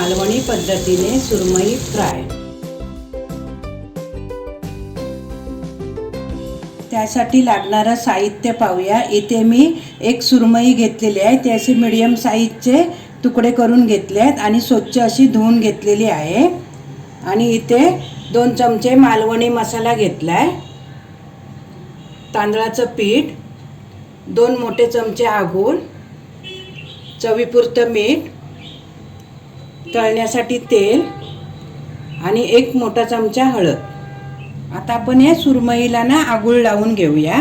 मालवणी पद्धतीने सुरमई फ्राय। त्यासाठी लागणारं साहित्य पाहूया। इथे मी एक सुरमई घेतलेली आहे, ती अशी मीडियम साईजचे तुकडे करून घेतले आहेत आणि स्वच्छ अशी धुवून घेतलेली आहे। आणि इथे 2 चमचे मालवणी मसाला घेतलाय, तांदळाचं पीठ, 2 मोठे चमचे आगूळ, चवीपुरतं मीठ, तळण्यासाठी तेल आणि 1 मोठा चमचा हळद। आता आपण या सुरमईला ना आगूळ लावून घेऊया।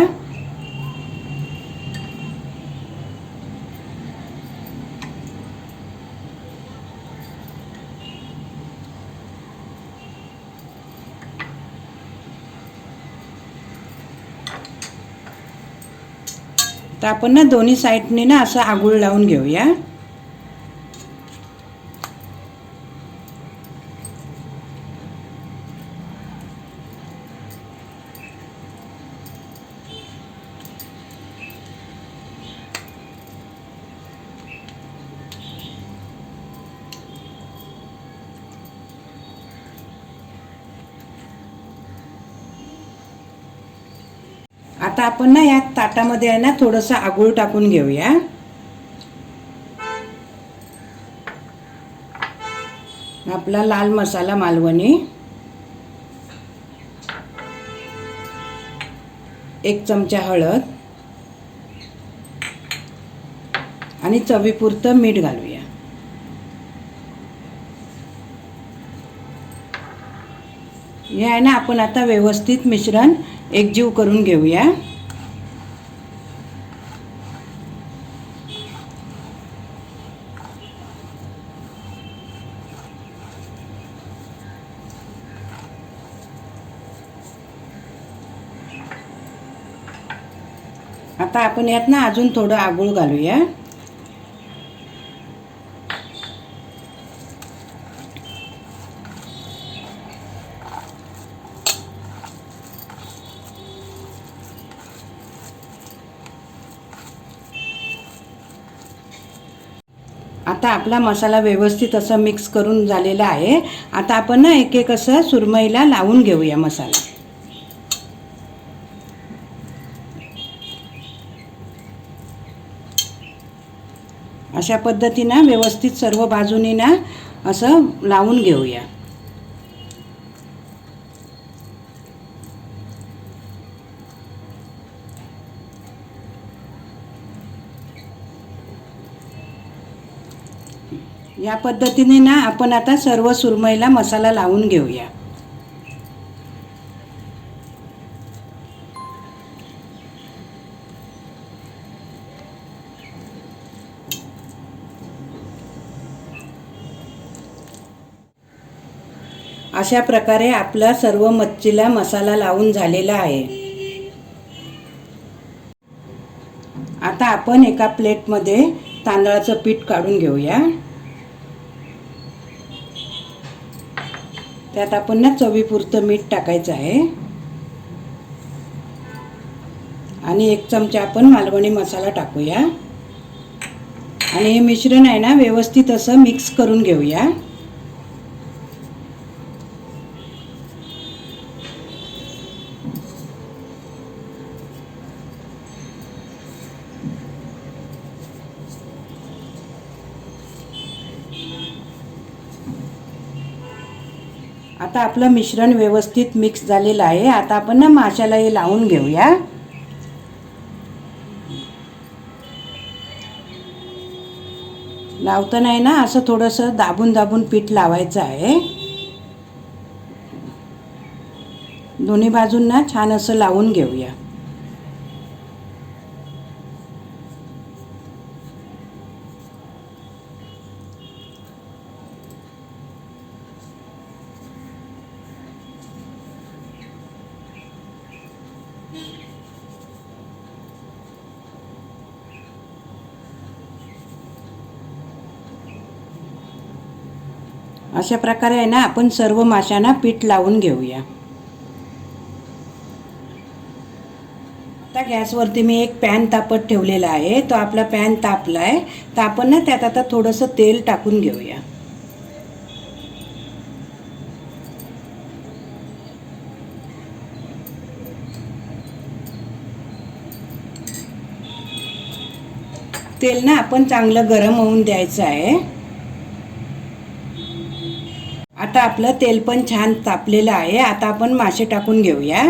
तर आपण ना दोन्ही साईडने ना असं आगूळ लावून घेऊया। आता आपण ना या ताटामध्ये आहे ना थोडंसं आगूळ टाकून घेऊया। आपला लाल मसाला मालवणी, 1 चमचा हळद आणि चवीपुरतं मीठ घालूया। हे आहे ना आपण आता व्यवस्थित मिश्रण एकजीव करून घेऊया। आता आपण यात ना अजून थोडं आगूळ घालूया। आता आपला मसाला व्यवस्थित असं मिक्स करून झालेला आहे। आता आपण ना एक एक असं सुरमईला लावून घेऊया मसाला। अशा पद्धतीने व्यवस्थित सर्व बाजूनी ना असं लावून घेऊया। या पद्धतीने ना आपण आता सर्व सुरमईला मसाला लावून घेऊया। अशा प्रकारे आपला सर्व मच्छीला मसाला लावून झालेला आहे। आता आपण एका प्लेटमध्ये तांदळाचं पीठ काढून घेऊया। त्यात आपण ना चवीपुरतं मीठ टाकायचं आहे आणि 1 चमचा आपण मालवणी मसाला टाकूया आणि हे मिश्रण आहे ना व्यवस्थित असं मिक्स करून घेऊया। आता आपलं मिश्रण व्यवस्थित मिक्स झालेलं आहे। आता आपण ना माशाला हे लावून घेऊया। लावताना आहे ना असं थोडंसं दाबून दाबून पीठ लावायचं आहे। दोन्ही बाजूंना छान असं लावून घेऊया। अशा प्रकारे आहे ना आपण सर्व माशांना पीठ लावून घेऊया। आता गॅसवरती मी एक पॅन तापत ठेवलेला आहे। तो आपला पॅन तापलाय, तर आपण ना त्यात आता थोडंसं तेल टाकून घेऊया। तेल ना आपण चांगलं गरम होऊन द्यायचं आहे। आता आपलं तेल पण छान तापलेलं आहे। आता आपण मासे टाकून घेऊया।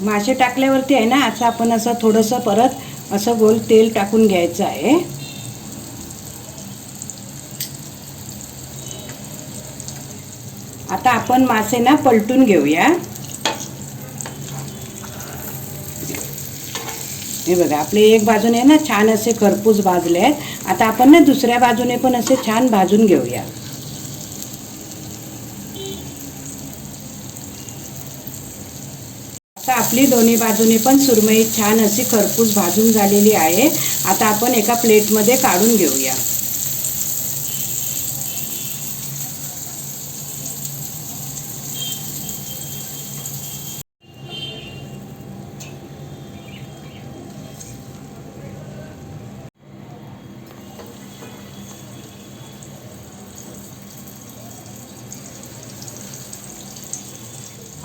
मासे टाकल्यावरती आहे ना असं आपण असं थोडंसं परत असं गोल तेल टाकून घ्यायचं आहे। आता आपण मासे ना पलटून घेऊया। हे बघा आपले एक बाजूने ना छान असे खरपूस भाजले आहेत। आता आपण ना दुसऱ्या बाजूने पण असे छान भाजून घेऊया। आता आपली दोन्ही बाजूने पण सुरमई छान अशी खरपूस भाजून झालेली आहे। आता आपण एका प्लेटमध्ये काढून घेऊया।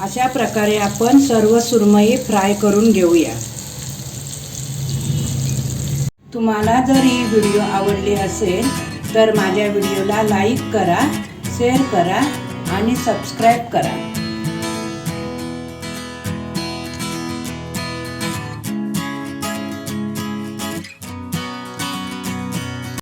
अशा प्रकारे आपण सर्व सुरमई फ्राय करून घेऊया। तुम्हाला जर ही व्हिडिओ आवडली असेल तर माझ्या व्हिडिओला लाईक करा, शेअर करा आणि सबस्क्राईब करा।